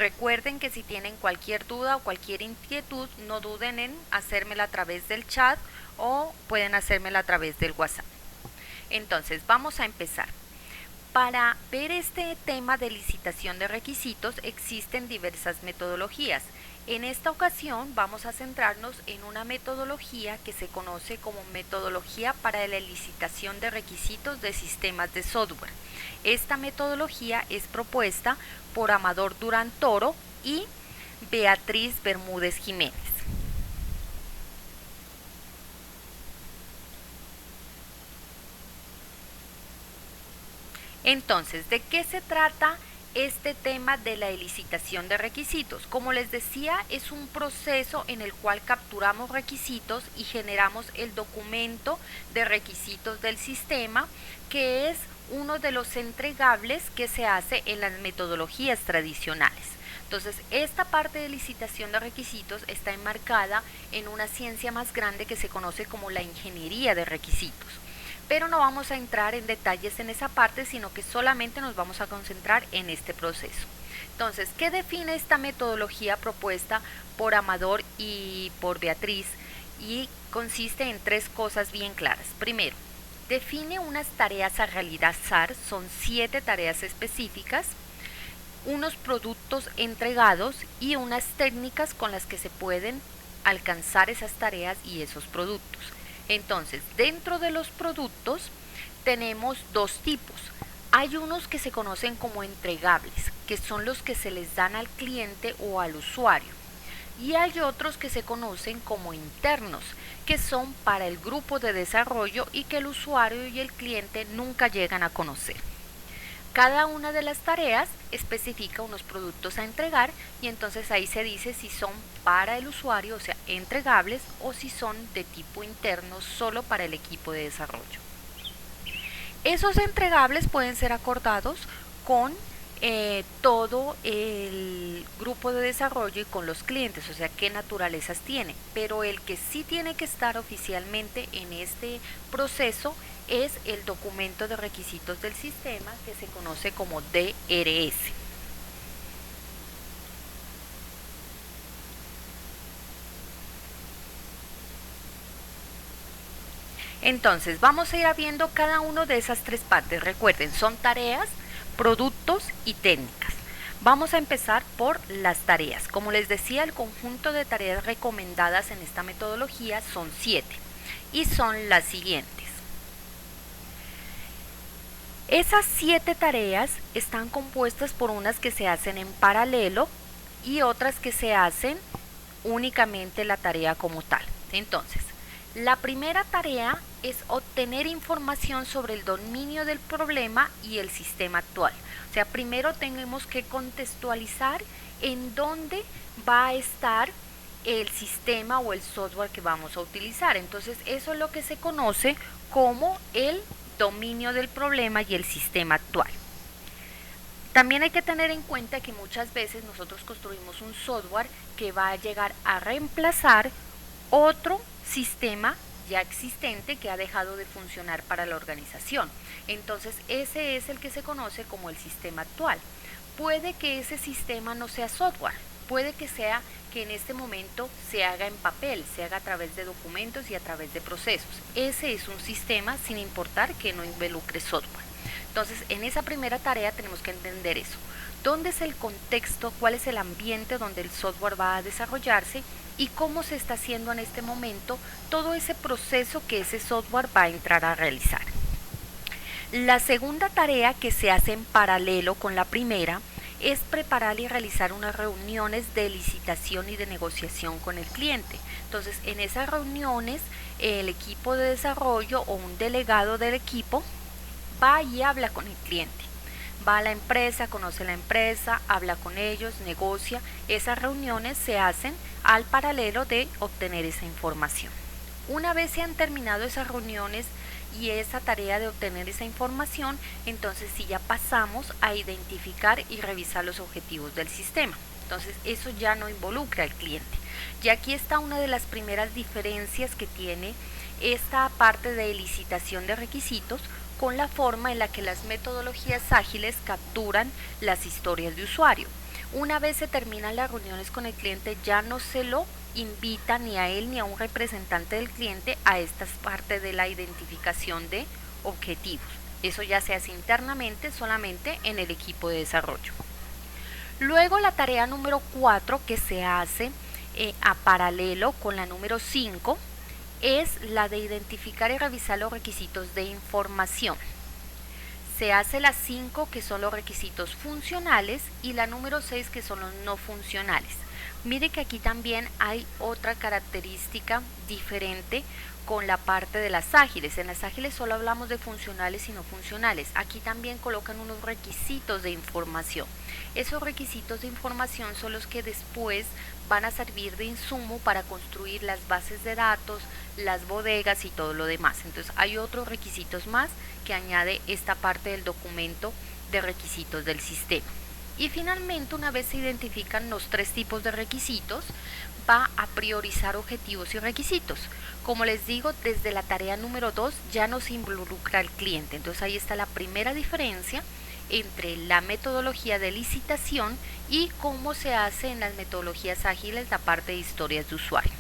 Recuerden que si tienen cualquier duda o cualquier inquietud, no duden en hacérmela a través del chat o pueden hacérmela a través del WhatsApp. Entonces, vamos a empezar. Para ver este tema de licitación de requisitos existen diversas metodologías. En esta ocasión vamos a centrarnos en una metodología que se conoce como metodología para la licitación de requisitos de sistemas de software. Esta metodología es propuesta por Amador Durán Toro y Beatriz Bermúdez Jiménez. Entonces, ¿de qué se trata este tema de la licitación de requisitos? Como les decía, es un proceso en el cual capturamos requisitos y generamos el documento de requisitos del sistema, que es uno de los entregables que se hace en las metodologías tradicionales. Entonces, esta parte de licitación de requisitos está enmarcada en una ciencia más grande que se conoce como la ingeniería de requisitos. Pero no vamos a entrar en detalles en esa parte, sino que solamente nos vamos a concentrar en este proceso. Entonces, ¿qué define esta metodología propuesta por Amador y por Beatriz? Y consiste en tres cosas bien claras. Primero, define unas tareas a realizar, son 7 tareas específicas, unos productos entregados y unas técnicas con las que se pueden alcanzar esas tareas y esos productos. Entonces, dentro de los productos tenemos dos tipos. Hay unos que se conocen como entregables, que son los que se les dan al cliente o al usuario. Y hay otros que se conocen como internos, que son para el grupo de desarrollo y que el usuario y el cliente nunca llegan a conocer. Cada una de las tareas especifica unos productos a entregar y entonces ahí se dice si son para el usuario, o sea, entregables, o si son de tipo interno solo para el equipo de desarrollo. Esos entregables pueden ser acordados con todo el grupo de desarrollo y con los clientes, o sea, qué naturalezas tiene. Pero el que sí tiene que estar oficialmente en este proceso es el documento de requisitos del sistema, que se conoce como DRS. Entonces, vamos a ir viendo cada uno de esas tres partes. Recuerden, son tareas, productos y técnicas. Vamos a empezar por las tareas. Como les decía, el conjunto de tareas recomendadas en esta metodología son 7 y son las siguientes. Esas 7 tareas están compuestas por unas que se hacen en paralelo y otras que se hacen únicamente la tarea como tal. Entonces, la primera tarea es obtener información sobre el dominio del problema y el sistema actual. O sea, primero tenemos que contextualizar en dónde va a estar el sistema o el software que vamos a utilizar. Entonces, eso es lo que se conoce como el dominio del problema y el sistema actual. También hay que tener en cuenta que muchas veces nosotros construimos un software que va a llegar a reemplazar otro sistema ya existente que ha dejado de funcionar para la organización. Entonces, ese es el que se conoce como el sistema actual. Puede que ese sistema no sea software, puede que sea que en este momento se haga en papel, se haga a través de documentos y a través de procesos. Ese es un sistema sin importar que no involucre software. Entonces, en esa primera tarea tenemos que entender eso. ¿Dónde es el contexto? ¿Cuál es el ambiente donde el software va a desarrollarse? Y cómo se está haciendo en este momento todo ese proceso que ese software va a entrar a realizar. La segunda tarea, que se hace en paralelo con la primera, es preparar y realizar unas reuniones de licitación y de negociación con el cliente. Entonces, en esas reuniones, el equipo de desarrollo o un delegado del equipo va y habla con el cliente. Va a la empresa, conoce la empresa, habla con ellos, negocia. Esas reuniones se hacen al paralelo de obtener esa información. Una vez se han terminado esas reuniones y esa tarea de obtener esa información, entonces sí ya pasamos a identificar y revisar los objetivos del sistema. Entonces eso ya no involucra al cliente. Y aquí está una de las primeras diferencias que tiene esta parte de licitación de requisitos con la forma en la que las metodologías ágiles capturan las historias de usuario. Una vez se terminan las reuniones con el cliente, ya no se lo invita ni a él ni a un representante del cliente a esta parte de la identificación de objetivos. Eso ya se hace internamente solamente en el equipo de desarrollo. Luego la tarea número 4 que se hace a paralelo con la número 5 es la de identificar y revisar los requisitos de información. Se hace las 5 que son los requisitos funcionales y la número 6 que son los no funcionales. Mire que aquí también hay otra característica diferente con la parte de las ágiles. En las ágiles solo hablamos de funcionales y no funcionales. Aquí también colocan unos requisitos de información. Esos requisitos de información son los que después van a servir de insumo para construir las bases de datos, las bodegas y todo lo demás. Entonces hay otros requisitos más que añade esta parte del documento de requisitos del sistema. Y finalmente, una vez se identifican los 3 tipos de requisitos, va a priorizar objetivos y requisitos. Como les digo, desde la tarea número 2 ya no se involucra al cliente. Entonces ahí está la primera diferencia entre la metodología de licitación y cómo se hace en las metodologías ágiles la parte de historias de usuario.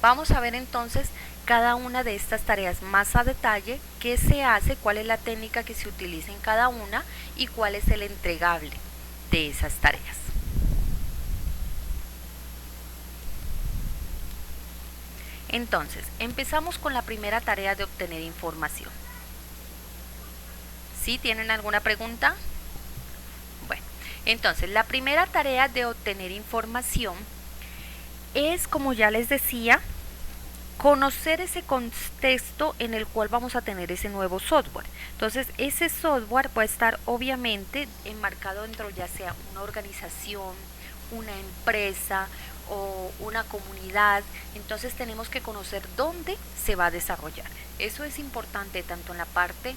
Vamos a ver entonces cada una de estas tareas más a detalle, qué se hace, cuál es la técnica que se utiliza en cada una y cuál es el entregable de esas tareas. Entonces, empezamos con la primera tarea de obtener información. ¿Sí? ¿Tienen alguna pregunta? Bueno, entonces la primera tarea de obtener información es, como ya les decía, conocer ese contexto en el cual vamos a tener ese nuevo software. Entonces ese software va a estar obviamente enmarcado dentro ya sea una organización, una empresa o una comunidad. Entonces tenemos que conocer dónde se va a desarrollar. Eso es importante tanto en la parte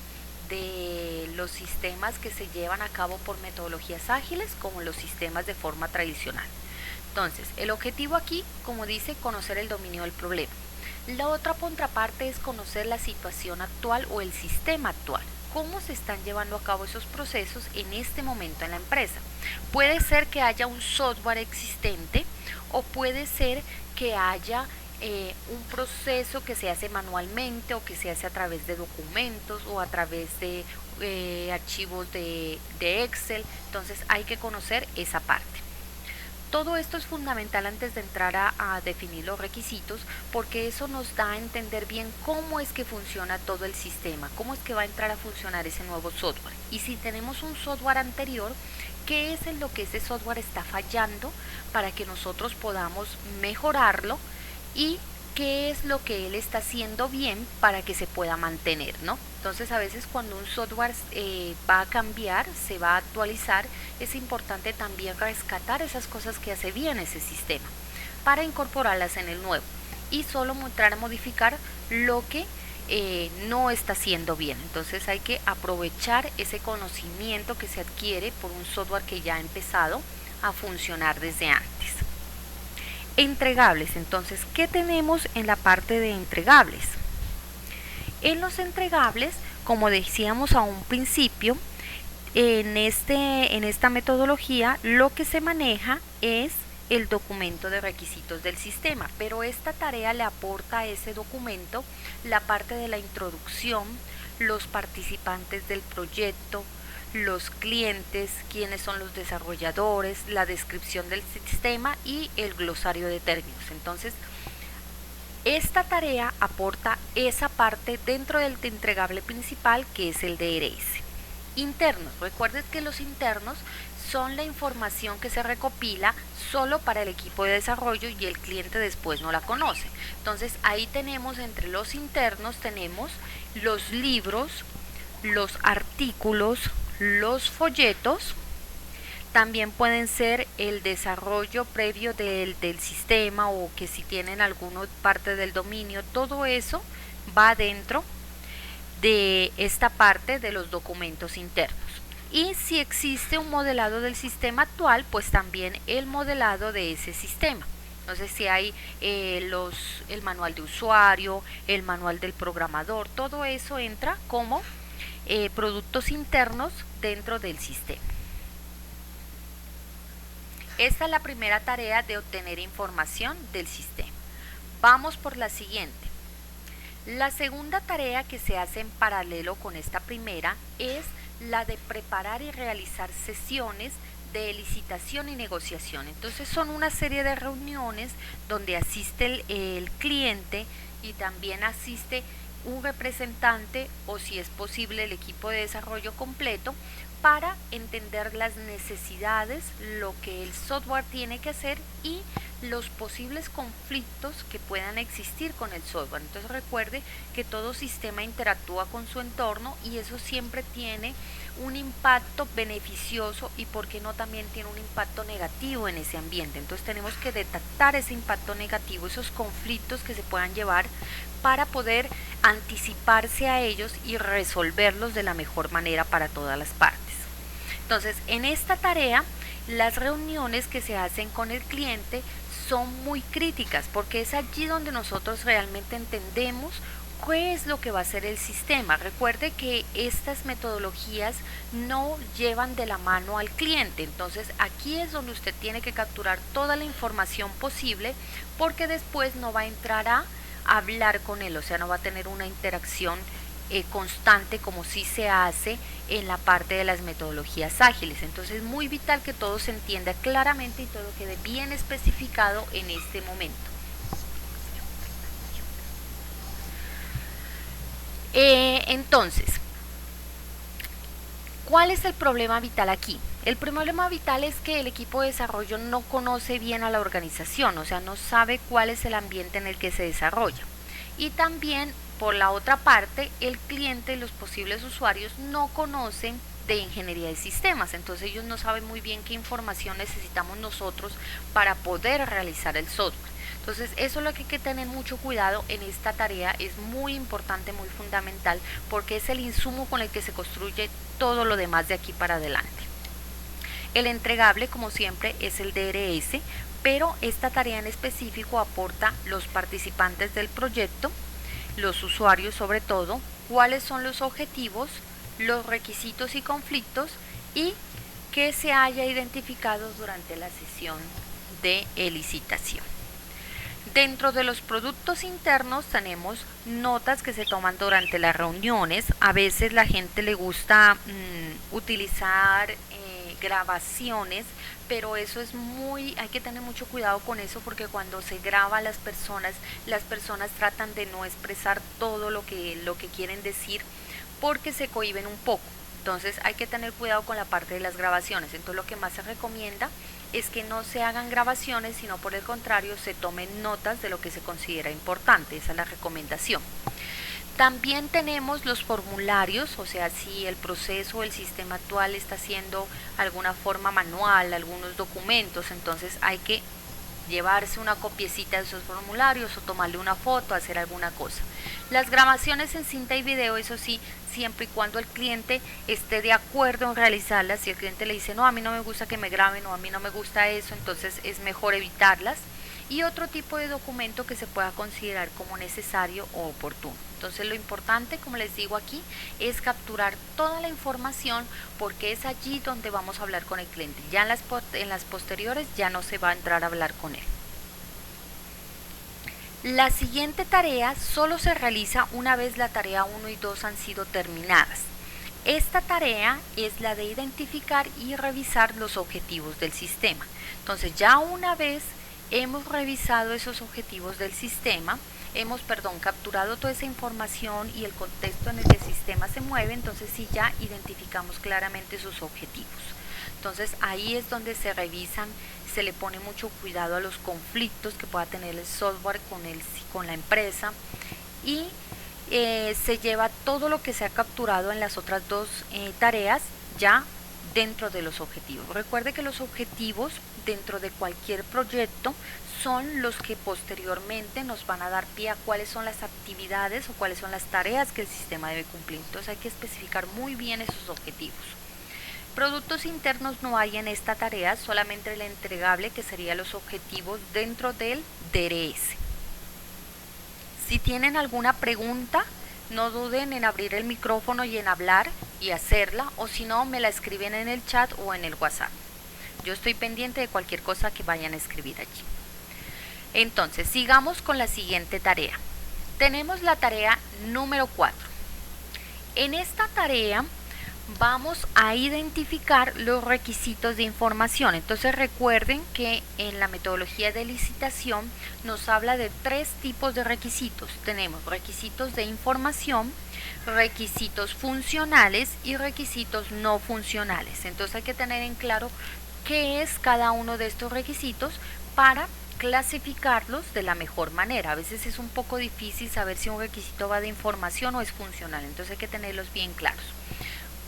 de los sistemas que se llevan a cabo por metodologías ágiles como los sistemas de forma tradicional. Entonces el objetivo aquí, como dice, conocer el dominio del problema. La otra contraparte es conocer la situación actual o el sistema actual, cómo se están llevando a cabo esos procesos en este momento en la empresa. Puede ser que haya un software existente o puede ser que haya un proceso que se hace manualmente o que se hace a través de documentos o a través de archivos de Excel. Entonces hay que conocer esa parte. Todo esto es fundamental antes de entrar a definir los requisitos, porque eso nos da a entender bien cómo es que funciona todo el sistema, cómo es que va a entrar a funcionar ese nuevo software. Y si tenemos un software anterior, ¿qué es en lo que ese software está fallando para que nosotros podamos mejorarlo? Y qué es lo que él está haciendo bien para que se pueda mantener, ¿no? Entonces a veces cuando un software va a cambiar, se va a actualizar, es importante también rescatar esas cosas que hace bien ese sistema para incorporarlas en el nuevo y solo entrar a modificar lo que no está haciendo bien. Entonces hay que aprovechar ese conocimiento que se adquiere por un software que ya ha empezado a funcionar desde antes. Entregables. Entonces, ¿qué tenemos en la parte de entregables? En los entregables, como decíamos a un principio, en esta metodología lo que se maneja es el documento de requisitos del sistema, pero esta tarea le aporta a ese documento la parte de la introducción, los participantes del proyecto, los clientes, quiénes son los desarrolladores, la descripción del sistema y el glosario de términos. Entonces, esta tarea aporta esa parte dentro del entregable principal, que es el DRS. Internos. Recuerden que los internos son la información que se recopila solo para el equipo de desarrollo y el cliente después no la conoce. Entonces ahí tenemos, entre los internos tenemos los libros, los artículos, los folletos. También pueden ser el desarrollo previo del sistema, o que si tienen alguna parte del dominio, todo eso va dentro de esta parte de los documentos internos. Y si existe un modelado del sistema actual, pues también el modelado de ese sistema. Entonces si hay el manual de usuario, el manual del programador, todo eso entra como productos internos dentro del sistema. Esta es la primera tarea de obtener información del sistema. Vamos por la siguiente. La segunda tarea que se hace en paralelo con esta primera es la de preparar y realizar sesiones de licitación y negociación. Entonces son una serie de reuniones donde asiste el cliente y también asiste un representante o, si es posible, el equipo de desarrollo completo, para entender las necesidades, lo que el software tiene que hacer y los posibles conflictos que puedan existir con el software. Entonces recuerde que todo sistema interactúa con su entorno y eso siempre tiene un impacto beneficioso y, por qué no, también tiene un impacto negativo en ese ambiente. Entonces tenemos que detectar ese impacto negativo, esos conflictos que se puedan llevar, para poder anticiparse a ellos y resolverlos de la mejor manera para todas las partes. Entonces, en esta tarea, las reuniones que se hacen con el cliente son muy críticas, porque es allí donde nosotros realmente entendemos qué es lo que va a hacer el sistema. Recuerde que estas metodologías no llevan de la mano al cliente, entonces aquí es donde usted tiene que capturar toda la información posible, porque después no va a entrar a hablar con él, o sea, no va a tener una interacción constante como sí se hace en la parte de las metodologías ágiles. Entonces es muy vital que todo se entienda claramente y todo quede bien especificado en este momento. Entonces, ¿cuál es el problema vital aquí? El problema vital es que el equipo de desarrollo no conoce bien a la organización, o sea, no sabe cuál es el ambiente en el que se desarrolla. Y también, por la otra parte, el cliente y los posibles usuarios no conocen de ingeniería de sistemas, entonces ellos no saben muy bien qué información necesitamos nosotros para poder realizar el software. Entonces eso es lo que hay que tener mucho cuidado en esta tarea, es muy importante, muy fundamental, porque es el insumo con el que se construye todo lo demás de aquí para adelante. El entregable, como siempre, es el DRS, pero esta tarea en específico aporta los participantes del proyecto, los usuarios sobre todo, cuáles son los objetivos, los requisitos y conflictos, y que se haya identificado durante la sesión de licitación. Dentro de los productos internos tenemos notas que se toman durante las reuniones. A veces la gente le gusta utilizar grabaciones, pero eso es hay que tener mucho cuidado con eso, porque cuando se graba las personas tratan de no expresar todo lo que quieren decir, porque se cohíben un poco. Entonces hay que tener cuidado con la parte de las grabaciones. Entonces lo que más se recomienda es que no se hagan grabaciones, sino por el contrario se tomen notas de lo que se considera importante. Esa es la recomendación. También tenemos los formularios, o sea, si el proceso o el sistema actual está haciendo alguna forma manual, algunos documentos, entonces hay que llevarse una copiecita de esos formularios o tomarle una foto, hacer alguna cosa. Las grabaciones en cinta y video, eso sí, siempre y cuando el cliente esté de acuerdo en realizarlas. Si el cliente le dice, no, a mí no me gusta que me graben, o a mí no me gusta eso, entonces es mejor evitarlas. Y otro tipo de documento que se pueda considerar como necesario o oportuno. Entonces lo importante, como les digo aquí, es capturar toda la información, porque es allí donde vamos a hablar con el cliente. Ya en las posteriores ya no se va a entrar a hablar con él. La siguiente tarea solo se realiza una vez la tarea 1 y 2 han sido terminadas. Esta tarea es la de identificar y revisar los objetivos del sistema. Entonces ya una vez hemos revisado esos objetivos del sistema, hemos capturado toda esa información y el contexto en el que el sistema se mueve, entonces sí ya identificamos claramente sus objetivos. Entonces ahí es donde se revisan, se le pone mucho cuidado a los conflictos que pueda tener el software con la empresa, y se lleva todo lo que se ha capturado en las otras dos tareas ya dentro de los objetivos. Recuerde que los objetivos dentro de cualquier proyecto son los que posteriormente nos van a dar pie a cuáles son las actividades o cuáles son las tareas que el sistema debe cumplir. Entonces hay que especificar muy bien esos objetivos. Productos internos no hay en esta tarea, solamente el entregable, que serían los objetivos dentro del DRS. Si tienen alguna pregunta, no duden en abrir el micrófono y en hablar y hacerla, o si no, me la escriben en el chat o en el WhatsApp. yo estoy pendiente de cualquier cosa que vayan a escribir allí. Entonces, sigamos con la siguiente tarea. Tenemos la tarea número 4. En esta tarea vamos a identificar los requisitos de información. Entonces recuerden que en la metodología de licitación nos habla de 3 tipos de requisitos. Tenemos requisitos de información, requisitos funcionales y requisitos no funcionales. Entonces hay que tener en claro qué es cada uno de estos requisitos para clasificarlos de la mejor manera. A veces es un poco difícil saber si un requisito va de información o es funcional, entonces hay que tenerlos bien claros.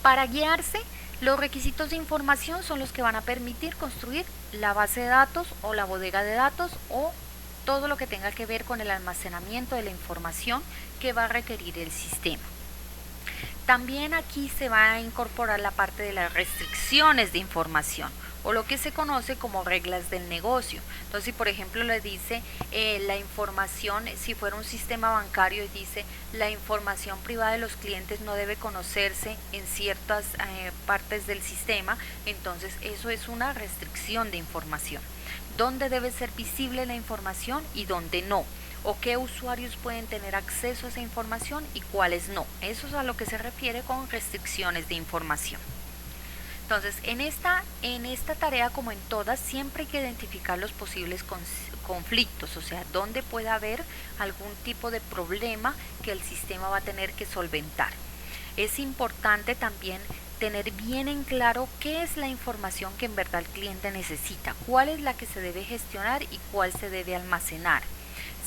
Para guiarse, los requisitos de información son los que van a permitir construir la base de datos o la bodega de datos o todo lo que tenga que ver con el almacenamiento de la información que va a requerir el sistema. También aquí se va a incorporar la parte de las restricciones de información o lo que se conoce como reglas del negocio. Entonces, si por ejemplo le dice la información, si fuera un sistema bancario y dice la información privada de los clientes no debe conocerse en ciertas partes del sistema, entonces eso es una restricción de información. ¿Dónde debe ser visible la información y dónde no? O qué usuarios pueden tener acceso a esa información y cuáles no. Eso es a lo que se refiere con restricciones de información. Entonces, en esta tarea, como en todas, siempre hay que identificar los posibles conflictos, o sea, dónde puede haber algún tipo de problema que el sistema va a tener que solventar. Es importante también tener bien en claro qué es la información que en verdad el cliente necesita, cuál es la que se debe gestionar y cuál se debe almacenar.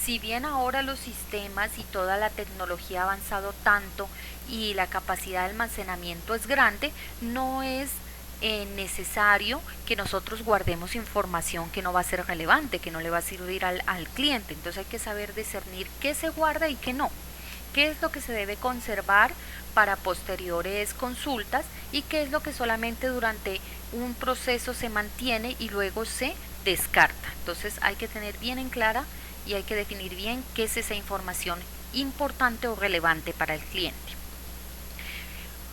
Si bien ahora los sistemas y toda la tecnología ha avanzado tanto y la capacidad de almacenamiento es grande, no es necesario que nosotros guardemos información que no va a ser relevante, que no le va a servir al cliente. Entonces hay que saber discernir qué se guarda y qué no, qué es lo que se debe conservar para posteriores consultas y qué es lo que solamente durante un proceso se mantiene y luego se descarta. Entonces hay que tener bien en clara y hay que definir bien qué es esa información importante o relevante para el cliente.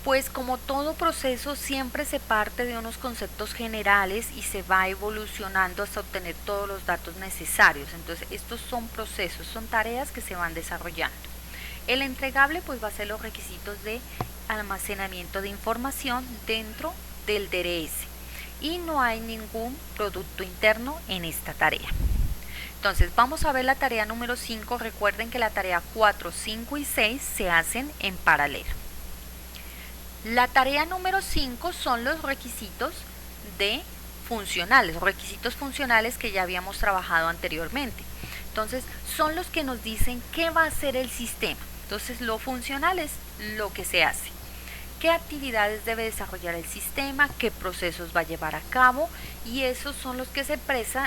Pues como todo proceso siempre se parte de unos conceptos generales y se va evolucionando hasta obtener todos los datos necesarios. Entonces estos son procesos, son tareas que se van desarrollando. El entregable pues va a ser los requisitos de almacenamiento de información dentro del DRS y no hay ningún producto interno en esta tarea. Entonces vamos a ver la tarea número 5. Recuerden que la tarea 4, 5 y 6 se hacen en paralelo. La tarea número 5 son los requisitos de funcionales, los requisitos funcionales que ya habíamos trabajado anteriormente. Entonces son los que nos dicen qué va a hacer el sistema. Entonces lo funcional es lo que se hace. Qué actividades debe desarrollar el sistema, qué procesos va a llevar a cabo y esos son los que se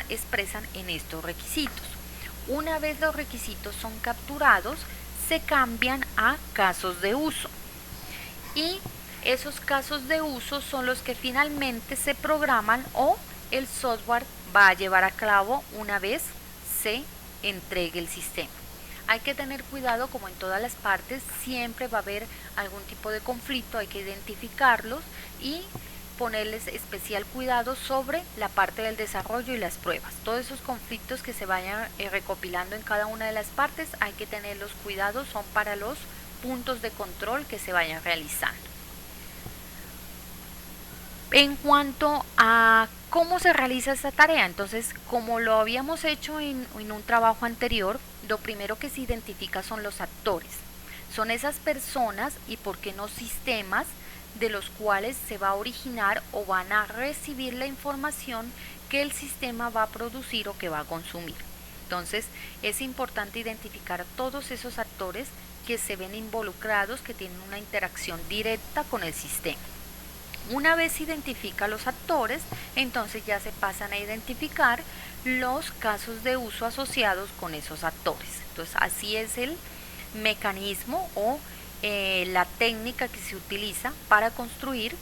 expresan en estos requisitos. Una vez los requisitos son capturados, se cambian a casos de uso y esos casos de uso son los que finalmente se programan o el software va a llevar a cabo una vez se entregue el sistema. Hay que tener cuidado, como en todas las partes, siempre va a haber algún tipo de conflicto, hay que identificarlos y ponerles especial cuidado sobre la parte del desarrollo y las pruebas. Todos esos conflictos que se vayan recopilando en cada una de las partes, hay que tenerlos cuidados, son para los puntos de control que se vayan realizando. En cuanto a cómo se realiza esta tarea, entonces como lo habíamos hecho en un trabajo anterior, lo primero que se identifica son los actores. Son esas personas y por qué no sistemas de los cuales se va a originar o van a recibir la información que el sistema va a producir o que va a consumir. Entonces es importante identificar a todos esos actores que se ven involucrados, que tienen una interacción directa con el sistema. Una vez se identifica los actores, entonces ya se pasan a identificar los casos de uso asociados con esos actores. Entonces así es el mecanismo o la técnica que se utiliza para construir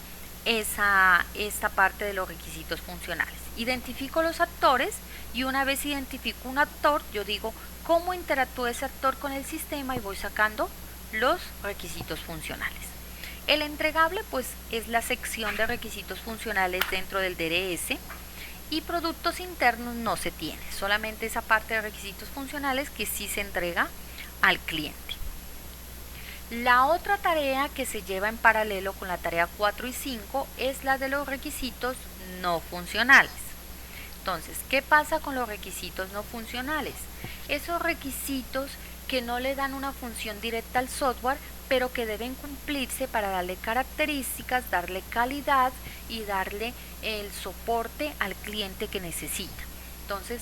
esta parte de los requisitos funcionales. Identifico los actores y una vez identifico un actor, yo digo cómo interactúa ese actor con el sistema y voy sacando los requisitos funcionales. El entregable pues es la sección de requisitos funcionales dentro del DRS y productos internos no se tiene, solamente esa parte de requisitos funcionales que sí se entrega al cliente. La otra tarea que se lleva en paralelo con la tarea 4 y 5 es la de los requisitos no funcionales. Entonces, ¿qué pasa con los requisitos no funcionales? Esos requisitos que no le dan una función directa al software, pero que deben cumplirse para darle características, darle calidad y darle el soporte al cliente que necesita. Entonces,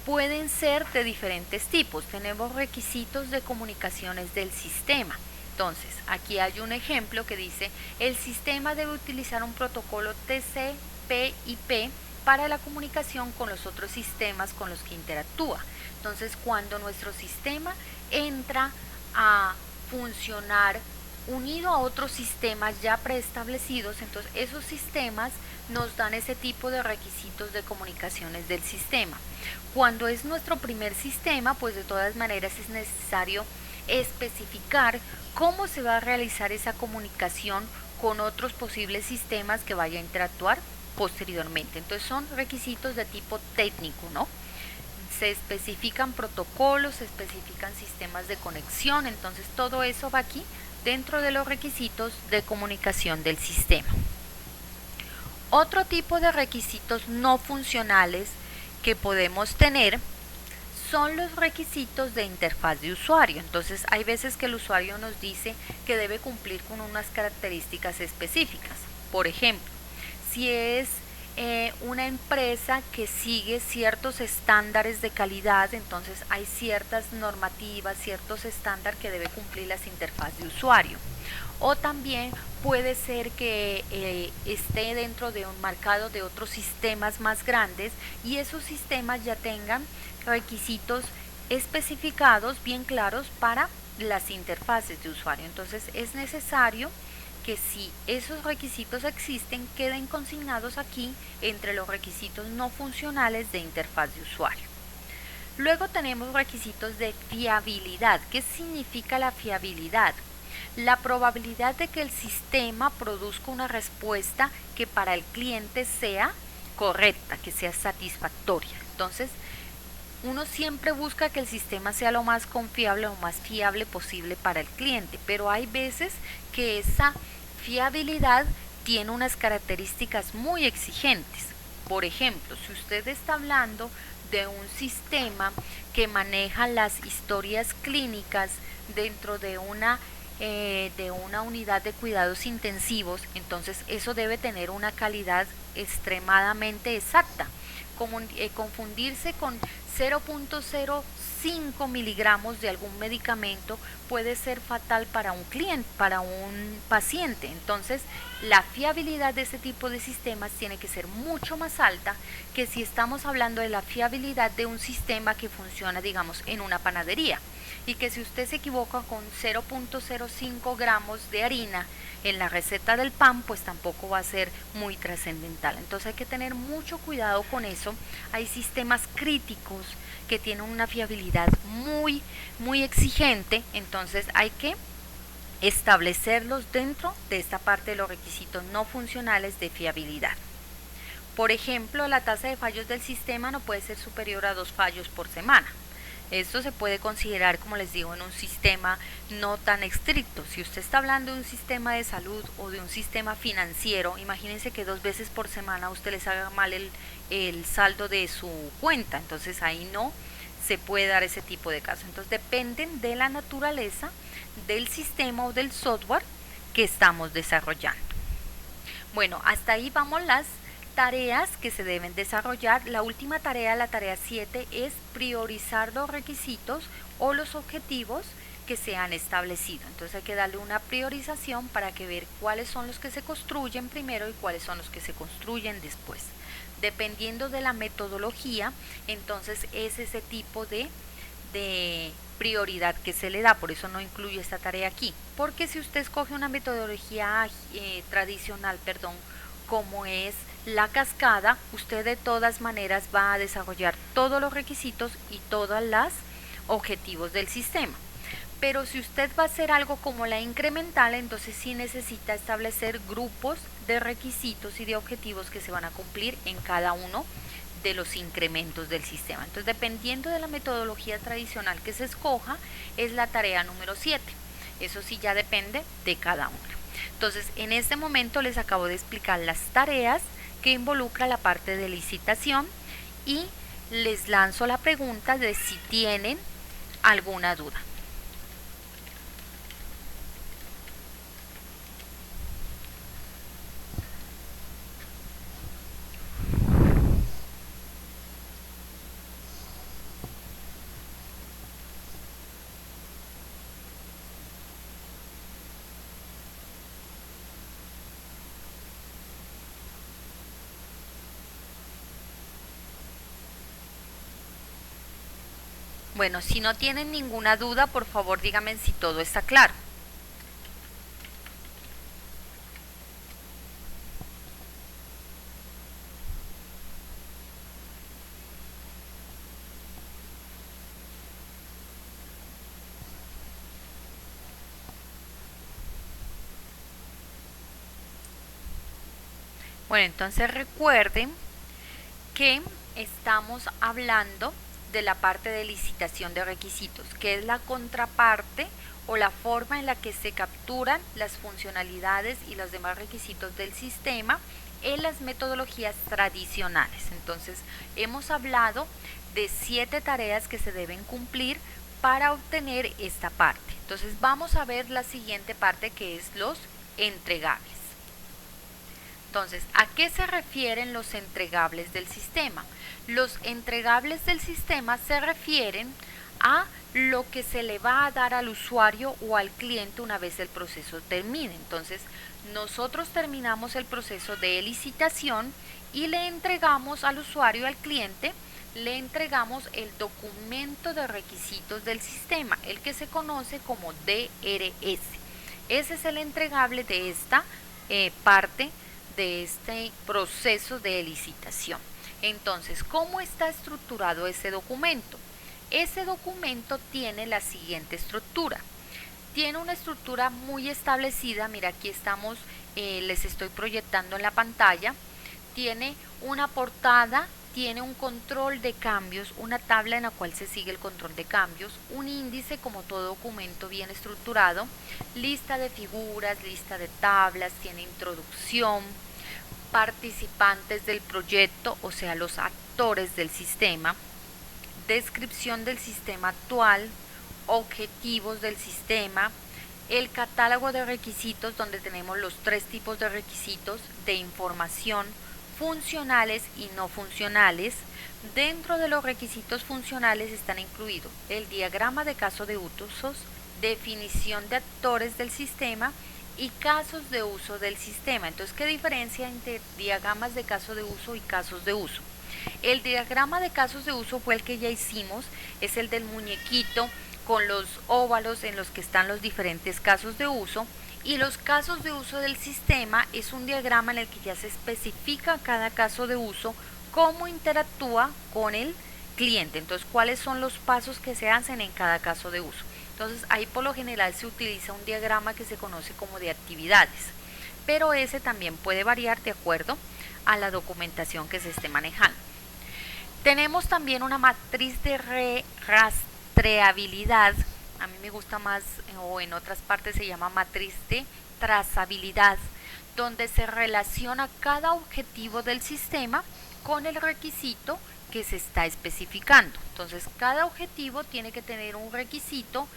pueden ser de diferentes tipos. Tenemos requisitos de comunicaciones del sistema. Entonces, aquí hay un ejemplo que dice, el sistema debe utilizar un protocolo TCP/IP para la comunicación con los otros sistemas con los que interactúa. Entonces, cuando nuestro sistema entra a funcionar unido a otros sistemas ya preestablecidos, entonces esos sistemas nos dan ese tipo de requisitos de comunicaciones del sistema. Cuando es nuestro primer sistema, pues de todas maneras es necesario especificar cómo se va a realizar esa comunicación con otros posibles sistemas que vaya a interactuar posteriormente. Entonces son requisitos de tipo técnico, ¿no? Se especifican protocolos, se especifican sistemas de conexión, entonces todo eso va aquí dentro de los requisitos de comunicación del sistema. Otro tipo de requisitos no funcionales que podemos tener son los requisitos de interfaz de usuario. Entonces hay veces que el usuario nos dice que debe cumplir con unas características específicas. Por ejemplo, si es una empresa que sigue ciertos estándares de calidad, entonces hay ciertas normativas, ciertos estándares que debe cumplir las interfaces de usuario. O también puede ser que esté dentro de un mercado de otros sistemas más grandes y esos sistemas ya tengan requisitos especificados bien claros para las interfaces de usuario. Entonces es necesario que si esos requisitos existen, queden consignados aquí entre los requisitos no funcionales de interfaz de usuario. Luego tenemos requisitos de fiabilidad. ¿Qué significa la fiabilidad? La probabilidad de que el sistema produzca una respuesta que para el cliente sea correcta, que sea satisfactoria. Entonces, uno siempre busca que el sistema sea lo más confiable, lo más fiable posible para el cliente, pero hay veces que esa fiabilidad tiene unas características muy exigentes. Por ejemplo, si usted está hablando de un sistema que maneja las historias clínicas dentro de una unidad de cuidados intensivos, entonces eso debe tener una calidad extremadamente exacta. Confundirse con 0.05 miligramos de algún medicamento puede ser fatal para un cliente, para un paciente. Entonces, la fiabilidad de ese tipo de sistemas tiene que ser mucho más alta que si estamos hablando de la fiabilidad de un sistema que funciona, digamos, en una panadería. Y que si usted se equivoca con 0.05 gramos de harina en la receta del pan, pues tampoco va a ser muy trascendental. Entonces hay que tener mucho cuidado con eso. Hay sistemas críticos que tienen una fiabilidad muy exigente, entonces hay que establecerlos dentro de esta parte de los requisitos no funcionales de fiabilidad. Por ejemplo, la tasa de fallos del sistema no puede ser superior a 2 fallos por semana. Esto se puede considerar, como les digo, en un sistema no tan estricto. Si usted está hablando de un sistema de salud o de un sistema financiero, imagínense que 2 veces por semana usted les haga mal el saldo de su cuenta. Entonces ahí no se puede dar ese tipo de casos. Entonces dependen de la naturaleza del sistema o del software que estamos desarrollando. Bueno, hasta ahí vamos las tareas que se deben desarrollar. La última tarea, la tarea 7, es priorizar los requisitos o los objetivos que se han establecido. Entonces hay que darle una priorización para que ver cuáles son los que se construyen primero y cuáles son los que se construyen después. Dependiendo de la metodología, entonces es ese tipo de prioridad que se le da. Por eso no incluye esta tarea aquí, porque si usted escoge una metodología tradicional, como es la cascada, usted de todas maneras va a desarrollar todos los requisitos y todos los objetivos del sistema. Pero si usted va a hacer algo como la incremental, entonces sí necesita establecer grupos de requisitos y de objetivos que se van a cumplir en cada uno de los incrementos del sistema. Entonces, dependiendo de la metodología tradicional que se escoja, es la tarea número 7. Eso sí ya depende de cada una. Entonces, en este momento les acabo de explicar las tareas que involucra la parte de licitación y les lanzo la pregunta de si tienen alguna duda. Bueno, si no tienen ninguna duda, por favor díganme si todo está claro. Bueno, entonces recuerden que estamos hablando de la parte de licitación de requisitos, que es la contraparte o la forma en la que se capturan las funcionalidades y los demás requisitos del sistema en las metodologías tradicionales. Entonces, hemos hablado de 7 tareas que se deben cumplir para obtener esta parte. Entonces, vamos a ver la siguiente parte, que es los entregables. Entonces, ¿a qué se refieren los entregables del sistema? Los entregables del sistema se refieren a lo que se le va a dar al usuario o al cliente una vez el proceso termine. Entonces, nosotros terminamos el proceso de licitación y le entregamos al usuario, al cliente, le entregamos el documento de requisitos del sistema, el que se conoce como DRS. Ese es el entregable de esta parte de este proceso de licitación. Entonces, ¿cómo está estructurado ese documento? Ese documento tiene la siguiente estructura. Tiene una estructura muy establecida. Mira, aquí estamos, les estoy proyectando en la pantalla. Tiene una portada, tiene un control de cambios, una tabla en la cual se sigue el control de cambios, un índice como todo documento bien estructurado, lista de figuras, lista de tablas, tiene introducción, participantes del proyecto, o sea, los actores del sistema, descripción del sistema actual, objetivos del sistema, el catálogo de requisitos donde tenemos los 3 tipos de requisitos de información, funcionales y no funcionales. Dentro de los requisitos funcionales están incluidos el diagrama de caso de usos, definición de actores del sistema y casos de uso del sistema. Entonces, ¿qué diferencia entre diagramas de caso de uso y casos de uso? El diagrama de casos de uso fue el que ya hicimos, es el del muñequito con los óvalos en los que están los diferentes casos de uso, y los casos de uso del sistema es un diagrama en el que ya se especifica cada caso de uso, cómo interactúa con el cliente, entonces cuáles son los pasos que se hacen en cada caso de uso. Entonces, ahí por lo general se utiliza un diagrama que se conoce como de actividades, pero ese también puede variar de acuerdo a la documentación que se esté manejando. Tenemos también una matriz de rastreabilidad, a mí me gusta más, o en otras partes se llama matriz de trazabilidad, donde se relaciona cada objetivo del sistema con el requisito que se está especificando. Entonces, cada objetivo tiene que tener un requisito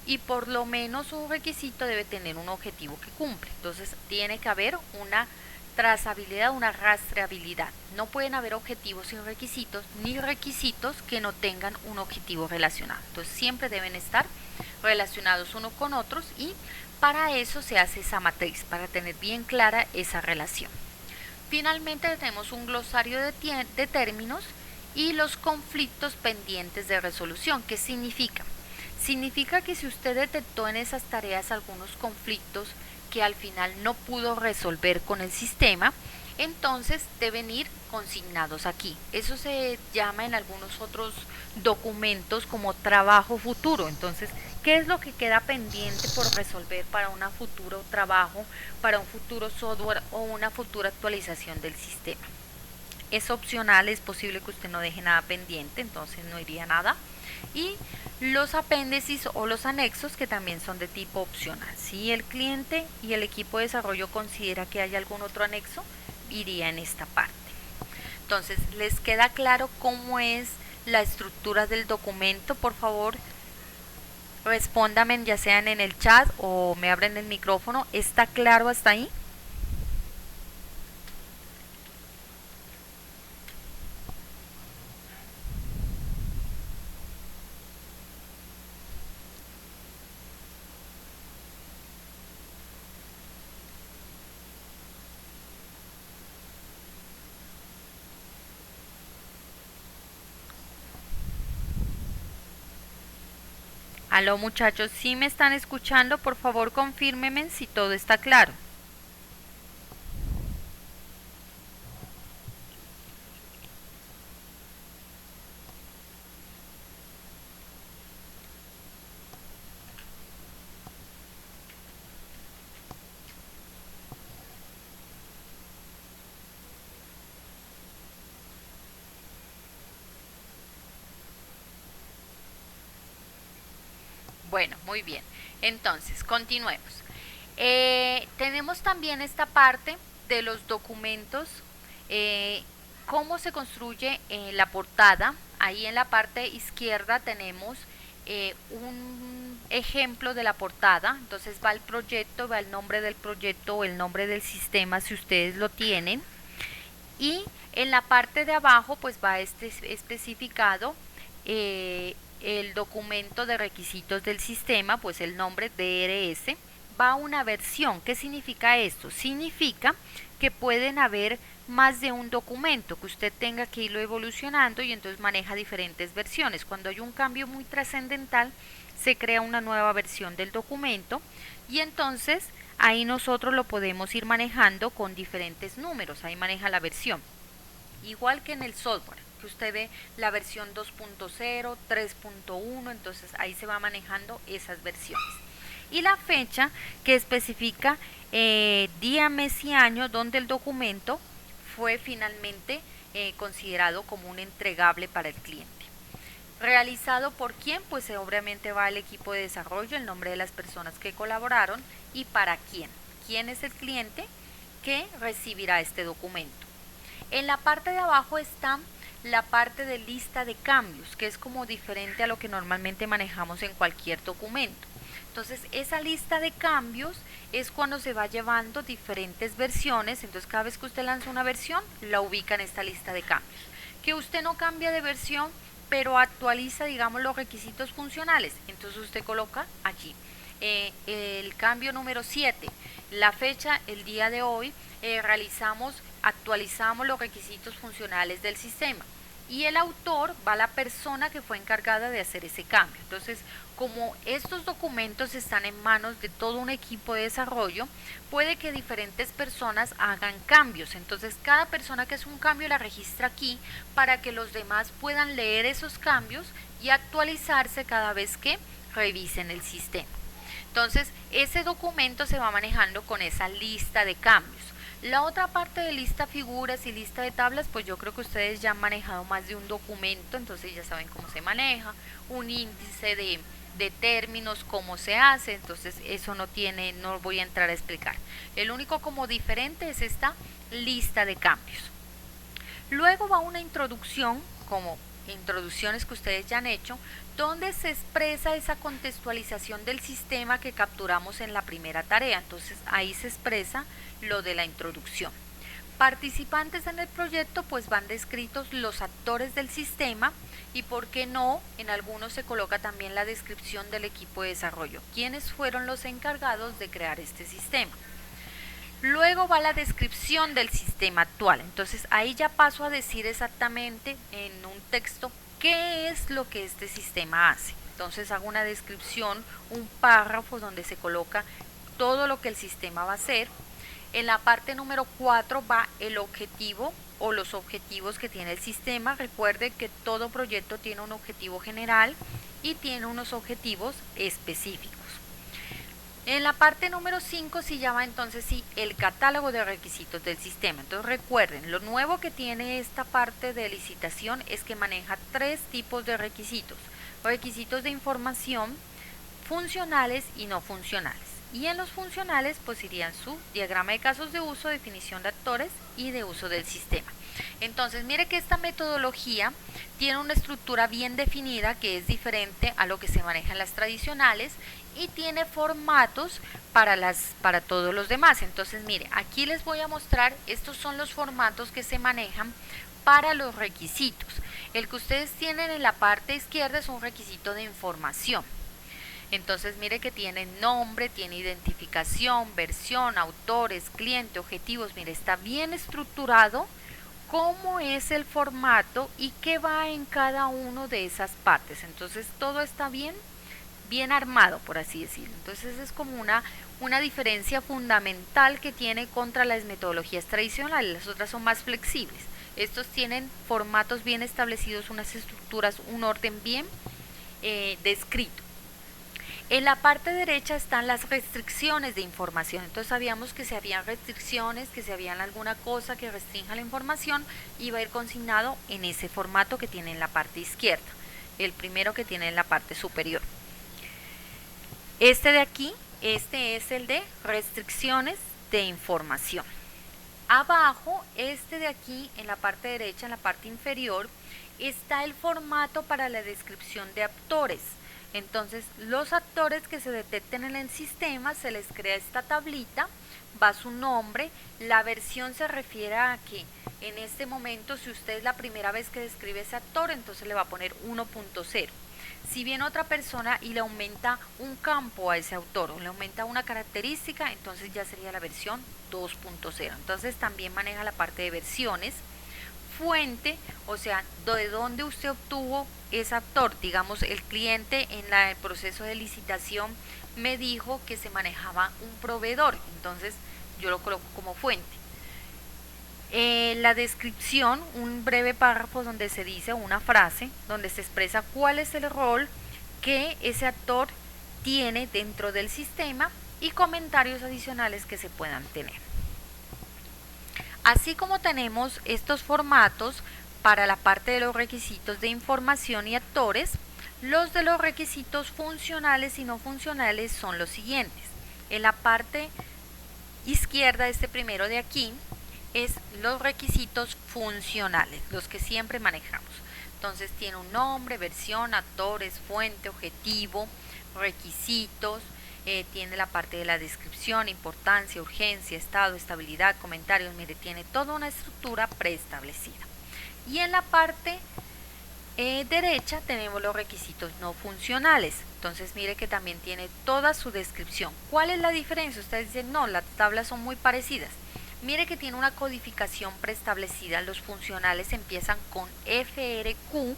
y por lo menos un requisito debe tener un objetivo que cumple. Entonces, tiene que haber una trazabilidad, una rastreabilidad. No pueden haber objetivos sin requisitos ni requisitos que no tengan un objetivo relacionado. Entonces, siempre deben estar relacionados unos con otros y para eso se hace esa matriz, para tener bien clara esa relación. Finalmente, tenemos un glosario de términos y los conflictos pendientes de resolución. ¿Qué significa? Significa que si usted detectó en esas tareas algunos conflictos que al final no pudo resolver con el sistema, entonces deben ir consignados aquí. Eso se llama en algunos otros documentos como trabajo futuro. Entonces, ¿qué es lo que queda pendiente por resolver para un futuro trabajo, para un futuro software o una futura actualización del sistema? Es opcional, es posible que usted no deje nada pendiente, entonces no iría nada. Y los apéndices o los anexos, que también son de tipo opcional. Si el cliente y el equipo de desarrollo considera que hay algún otro anexo, iría en esta parte. Entonces, ¿les queda claro cómo es la estructura del documento? Por favor, respóndame, ya sean en el chat o me abren el micrófono. ¿Está claro hasta ahí? Aló muchachos, si me están escuchando, por favor confírmenme si todo está claro. Bueno, muy bien. Entonces, continuemos. Tenemos también esta parte de los documentos, cómo se construye la portada. Ahí en la parte izquierda tenemos un ejemplo de la portada. Entonces va el proyecto, va el nombre del proyecto o el nombre del sistema si ustedes lo tienen. Y en la parte de abajo pues va especificado el documento de requisitos del sistema, pues el nombre DRS, va a una versión. ¿Qué significa esto? Significa que pueden haber más de un documento, que usted tenga que irlo evolucionando y entonces maneja diferentes versiones. Cuando hay un cambio muy trascendental, se crea una nueva versión del documento y entonces ahí nosotros lo podemos ir manejando con diferentes números, ahí maneja la versión. Igual que en el software, que usted ve la versión 2.0, 3.1, entonces ahí se va manejando esas versiones. Y la fecha que especifica día, mes y año donde el documento fue finalmente considerado como un entregable para el cliente. ¿Realizado por quién? Pues obviamente va el equipo de desarrollo, el nombre de las personas que colaboraron y para quién. ¿Quién es el cliente que recibirá este documento? En la parte de abajo está la parte de lista de cambios, que es como diferente a lo que normalmente manejamos en cualquier documento. Entonces, esa lista de cambios es cuando se va llevando diferentes versiones. Entonces, cada vez que usted lanza una versión, la ubica en esta lista de cambios. Que usted no cambia de versión, pero actualiza, digamos, los requisitos funcionales. Entonces, usted coloca allí el cambio número 7, la fecha, el día de hoy, actualizamos los requisitos funcionales del sistema. Y el autor va a la persona que fue encargada de hacer ese cambio. Entonces, como estos documentos están en manos de todo un equipo de desarrollo, puede que diferentes personas hagan cambios. Entonces, cada persona que hace un cambio la registra aquí para que los demás puedan leer esos cambios y actualizarse cada vez que revisen el sistema. Entonces, ese documento se va manejando con esa lista de cambios. La otra parte de lista figuras y lista de tablas, pues yo creo que ustedes ya han manejado más de un documento, entonces ya saben cómo se maneja, un índice de términos, cómo se hace, entonces eso no voy a entrar a explicar. El único como diferente es esta lista de cambios. Luego va una introducción, como introducciones que ustedes ya han hecho, donde se expresa esa contextualización del sistema que capturamos en la primera tarea. Entonces ahí se expresa lo de la introducción. Participantes en el proyecto pues van descritos los actores del sistema y por qué no, en algunos se coloca también la descripción del equipo de desarrollo, quiénes fueron los encargados de crear este sistema. Luego va la descripción del sistema actual, entonces ahí ya paso a decir exactamente en un texto qué es lo que este sistema hace. Entonces hago una descripción, un párrafo donde se coloca todo lo que el sistema va a hacer. En la parte número 4 va el objetivo o los objetivos que tiene el sistema. Recuerde que todo proyecto tiene un objetivo general y tiene unos objetivos específicos. En la parte número 5 se llama entonces sí el catálogo de requisitos del sistema. Entonces recuerden, lo nuevo que tiene esta parte de licitación es que maneja 3 tipos de requisitos. Requisitos de información, funcionales y no funcionales. Y en los funcionales pues irían su diagrama de casos de uso, definición de actores y de uso del sistema. Entonces mire que esta metodología tiene una estructura bien definida que es diferente a lo que se maneja en las tradicionales y tiene formatos para todos los demás. Entonces mire, aquí les voy a mostrar, estos son los formatos que se manejan para los requisitos. El que ustedes tienen en la parte izquierda es un requisito de información. Entonces mire que tiene nombre, tiene identificación, versión, autores, cliente, objetivos. Mire, está bien estructurado cómo es el formato y qué va en cada uno de esas partes. Entonces todo está bien armado, por así decirlo. Entonces es como una diferencia fundamental que tiene contra las metodologías tradicionales. Las otras son más flexibles. Estos tienen formatos bien establecidos, unas estructuras, un orden bien descrito. En la parte derecha están las restricciones de información. Entonces sabíamos que si habían restricciones, que si habían alguna cosa que restrinja la información, iba a ir consignado en ese formato que tiene en la parte izquierda, el primero que tiene en la parte superior. Este de aquí, este es el de restricciones de información. Abajo, este de aquí, en la parte derecha, en la parte inferior, está el formato para la descripción de actores. Entonces, los actores que se detecten en el sistema, se les crea esta tablita, va su nombre, la versión se refiere a que en este momento, si usted es la primera vez que describe ese actor, entonces le va a poner 1.0. Si viene otra persona y le aumenta un campo a ese autor o le aumenta una característica, entonces ya sería la versión 2.0. Entonces también maneja la parte de versiones. Fuente, o sea, de dónde usted obtuvo ese actor. Digamos, el cliente en el proceso de licitación me dijo que se manejaba un proveedor, entonces yo lo coloco como fuente. La descripción, un breve párrafo donde se dice una frase, donde se expresa cuál es el rol que ese actor tiene dentro del sistema y comentarios adicionales que se puedan tener. Así como tenemos estos formatos para la parte de los requisitos de información y actores, los de los requisitos funcionales y no funcionales son los siguientes. En la parte izquierda, este primero de aquí, es los requisitos funcionales, los que siempre manejamos. Entonces tiene un nombre, versión, actores, fuente, objetivo, requisitos. Tiene la parte de la descripción, importancia, urgencia, estado, estabilidad, comentarios. Mire, tiene toda una estructura preestablecida. Y en la parte derecha tenemos los requisitos no funcionales. Entonces mire que también tiene toda su descripción. ¿Cuál es la diferencia? Ustedes dicen, no, las tablas son muy parecidas. Mire que tiene una codificación preestablecida. Los funcionales empiezan con FRQ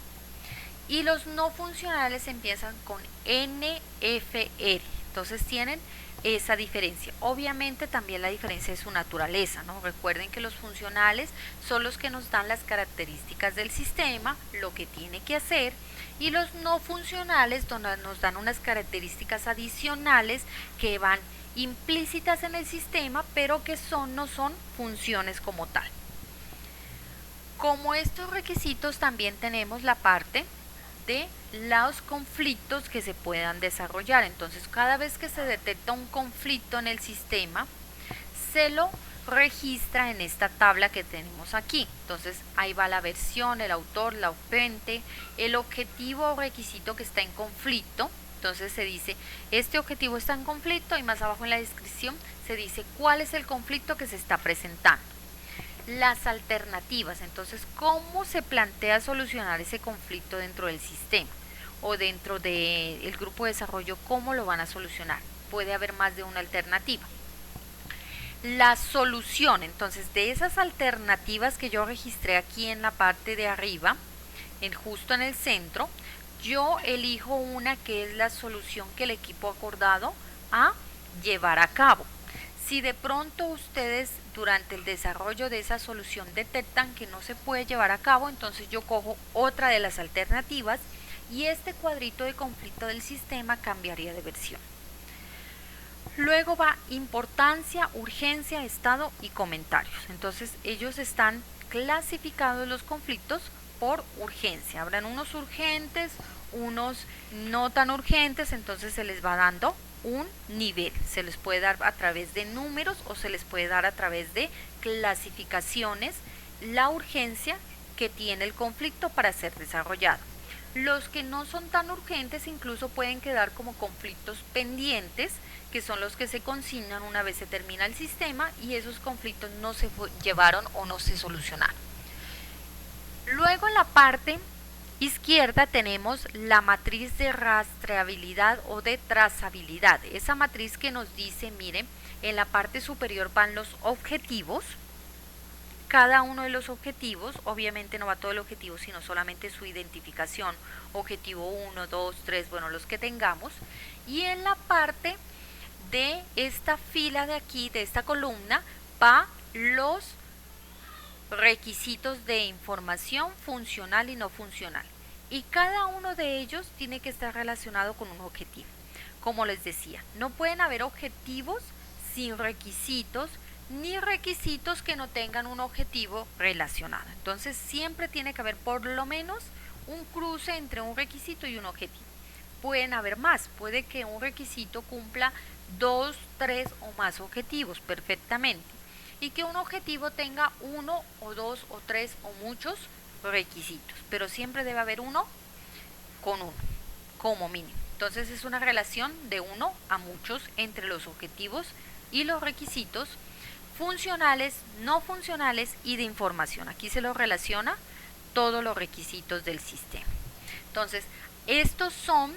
y los no funcionales empiezan con NFR. Entonces tienen esa diferencia. Obviamente también la diferencia es su naturaleza, ¿no? Recuerden que los funcionales son los que nos dan las características del sistema, lo que tiene que hacer, y los no funcionales donde nos dan unas características adicionales que van implícitas en el sistema, pero que no son funciones como tal. Como estos requisitos también tenemos la parte de los conflictos que se puedan desarrollar. Entonces cada vez que se detecta un conflicto en el sistema, se lo registra en esta tabla que tenemos aquí. Entonces ahí va la versión, el autor, la fuente, el objetivo o requisito que está en conflicto. Entonces se dice, este objetivo está en conflicto, y más abajo en la descripción se dice cuál es el conflicto que se está presentando. Las alternativas, entonces cómo se plantea solucionar ese conflicto dentro del sistema o dentro del grupo de desarrollo, cómo lo van a solucionar. Puede haber más de una alternativa. La solución, entonces de esas alternativas que yo registré aquí en la parte de arriba, justo en el centro, yo elijo una que es la solución que el equipo ha acordado a llevar a cabo. Si de pronto ustedes durante el desarrollo de esa solución detectan que no se puede llevar a cabo, entonces yo cojo otra de las alternativas y este cuadrito de conflicto del sistema cambiaría de versión. Luego va importancia, urgencia, estado y comentarios. Entonces ellos están clasificados los conflictos por urgencia. Habrán unos urgentes, unos no tan urgentes, entonces se les va dando un nivel. Se les puede dar a través de números o se les puede dar a través de clasificaciones la urgencia que tiene el conflicto para ser desarrollado. Los que no son tan urgentes incluso pueden quedar como conflictos pendientes, que son los que se consignan una vez se termina el sistema y esos conflictos no se llevaron o no se solucionaron. Luego en la parte izquierda tenemos la matriz de rastreabilidad o de trazabilidad. Esa matriz que nos dice, miren, en la parte superior van los objetivos. Cada uno de los objetivos, obviamente no va todo el objetivo, sino solamente su identificación, objetivo 1, 2, 3, bueno, los que tengamos. Y en la parte de esta fila de aquí, de esta columna, va los requisitos de información funcional y no funcional. Y cada uno de ellos tiene que estar relacionado con un objetivo. Como les decía, no pueden haber objetivos sin requisitos, ni requisitos que no tengan un objetivo relacionado. Entonces siempre tiene que haber por lo menos un cruce entre un requisito y un objetivo. Pueden haber más, puede que un requisito cumpla 2, 3 o más objetivos perfectamente y que un objetivo tenga 1 o 2 o 3 o muchos requisitos, pero siempre debe haber uno con uno como mínimo. Entonces es una relación de 1 a muchos entre los objetivos y los requisitos funcionales, no funcionales y de información. Aquí se los relaciona todos los requisitos del sistema. Entonces, estos son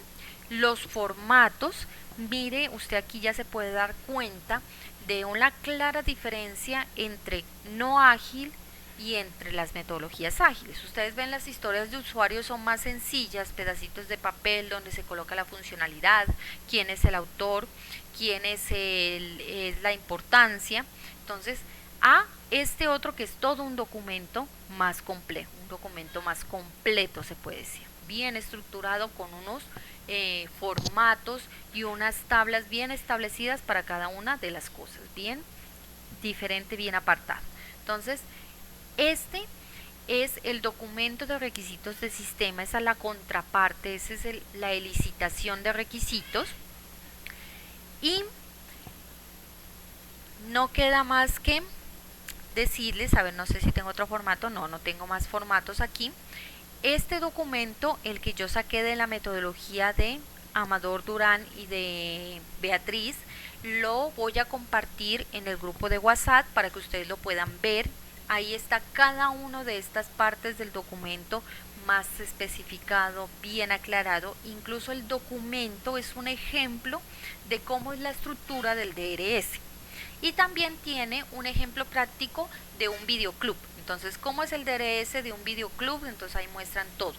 los formatos. Mire, usted aquí ya se puede dar cuenta de una clara diferencia entre no ágil y entre las metodologías ágiles. Ustedes ven las historias de usuarios son más sencillas, pedacitos de papel donde se coloca la funcionalidad, quién es el autor, quién es la importancia. Entonces, a este otro que es todo un documento más complejo, un documento más completo se puede decir, bien estructurado con unos formatos y unas tablas bien establecidas para cada una de las cosas, bien diferente, bien apartado. Entonces, este es el documento de requisitos de sistema, esa es la contraparte, esa es la elicitación de requisitos. Y no queda más que decirles, a ver, no sé si tengo otro formato, no tengo más formatos aquí. Este documento, el que yo saqué de la metodología de Amador Durán y de Beatriz, lo voy a compartir en el grupo de WhatsApp para que ustedes lo puedan ver. Ahí está cada una de estas partes del documento más especificado, bien aclarado. Incluso el documento es un ejemplo de cómo es la estructura del DRS. Y también tiene un ejemplo práctico de un videoclub. Entonces, ¿cómo es el DRS de un videoclub? Entonces ahí muestran todo.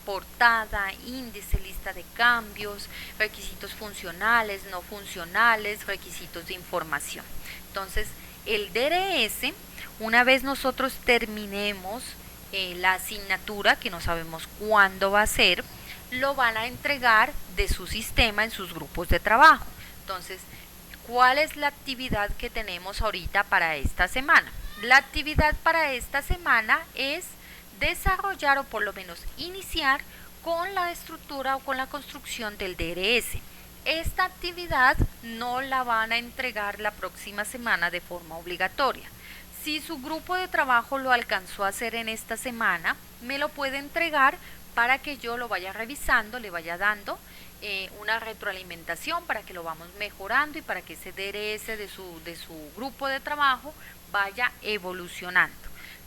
Portada, índice, lista de cambios, requisitos funcionales, no funcionales, requisitos de información. Entonces, el DRS, una vez nosotros terminemos la asignatura, que no sabemos cuándo va a ser, lo van a entregar de su sistema en sus grupos de trabajo. Entonces, ¿cuál es la actividad que tenemos ahorita para esta semana? La actividad para esta semana es desarrollar o por lo menos iniciar con la estructura o con la construcción del DRS. Esta actividad no la van a entregar la próxima semana de forma obligatoria. Si su grupo de trabajo lo alcanzó a hacer en esta semana, me lo puede entregar para que yo lo vaya revisando, le vaya dando una retroalimentación para que lo vamos mejorando y para que ese DRS de su grupo de trabajo vaya evolucionando.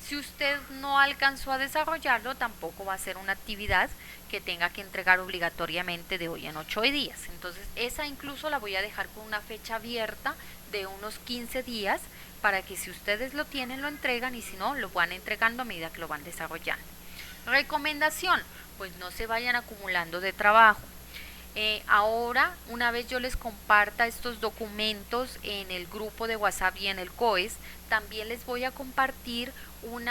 Si usted no alcanzó a desarrollarlo, tampoco va a ser una actividad que tenga que entregar obligatoriamente de hoy en 8 días. Entonces, esa incluso la voy a dejar con una fecha abierta de unos 15 días para que si ustedes lo tienen, lo entregan y si no, lo van entregando a medida que lo van desarrollando. Recomendación, pues no se vayan acumulando de trabajo. Ahora, una vez yo les comparta estos documentos en el grupo de WhatsApp y en el COES, también les voy a compartir un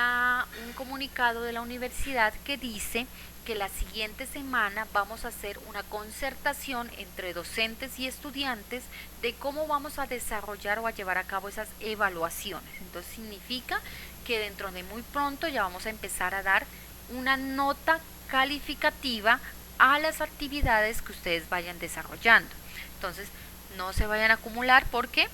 comunicado de la universidad que dice que la siguiente semana vamos a hacer una concertación entre docentes y estudiantes de cómo vamos a desarrollar o a llevar a cabo esas evaluaciones. Entonces significa que dentro de muy pronto ya vamos a empezar a dar una nota calificativa a las actividades que ustedes vayan desarrollando. Entonces no se vayan a acumular porque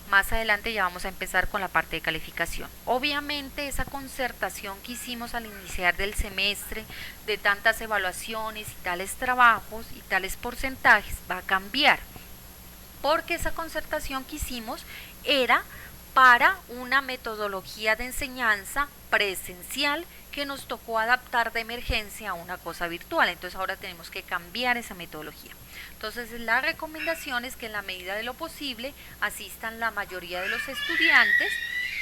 más adelante ya vamos a empezar con la parte de calificación. Obviamente esa concertación que hicimos al iniciar del semestre de tantas evaluaciones y tales trabajos y tales porcentajes va a cambiar, porque esa concertación que hicimos era para una metodología de enseñanza presencial que nos tocó adaptar de emergencia a una cosa virtual. Entonces ahora tenemos que cambiar esa metodología. Entonces la recomendación es que en la medida de lo posible asistan la mayoría de los estudiantes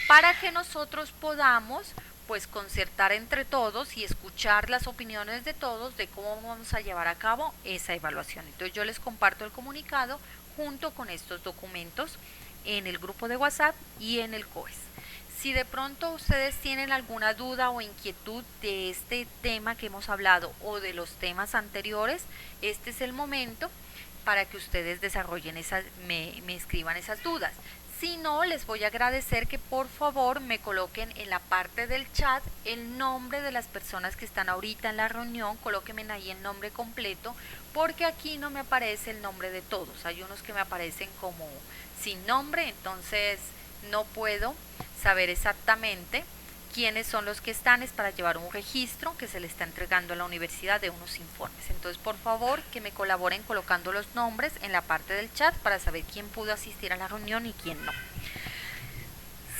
para que nosotros podamos pues concertar entre todos y escuchar las opiniones de todos de cómo vamos a llevar a cabo esa evaluación. Entonces yo les comparto el comunicado junto con estos documentos en el grupo de WhatsApp y en el COES. Si de pronto ustedes tienen alguna duda o inquietud de este tema que hemos hablado o de los temas anteriores, este es el momento para que ustedes desarrollen me escriban esas dudas. Si no, les voy a agradecer que por favor me coloquen en la parte del chat el nombre de las personas que están ahorita en la reunión, colóquenme ahí el nombre completo, porque aquí no me aparece el nombre de todos. Hay unos que me aparecen como sin nombre, entonces no puedo saber exactamente quiénes son los que están. Es para llevar un registro que se le está entregando a la universidad de unos informes. Entonces por favor que me colaboren colocando los nombres en la parte del chat para saber quién pudo asistir a la reunión y quién no.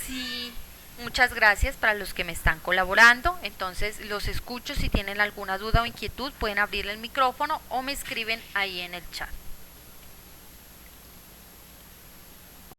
Sí, muchas gracias para los que me están colaborando. Entonces los escucho. Si tienen alguna duda o inquietud pueden abrir el micrófono o me escriben ahí en el chat.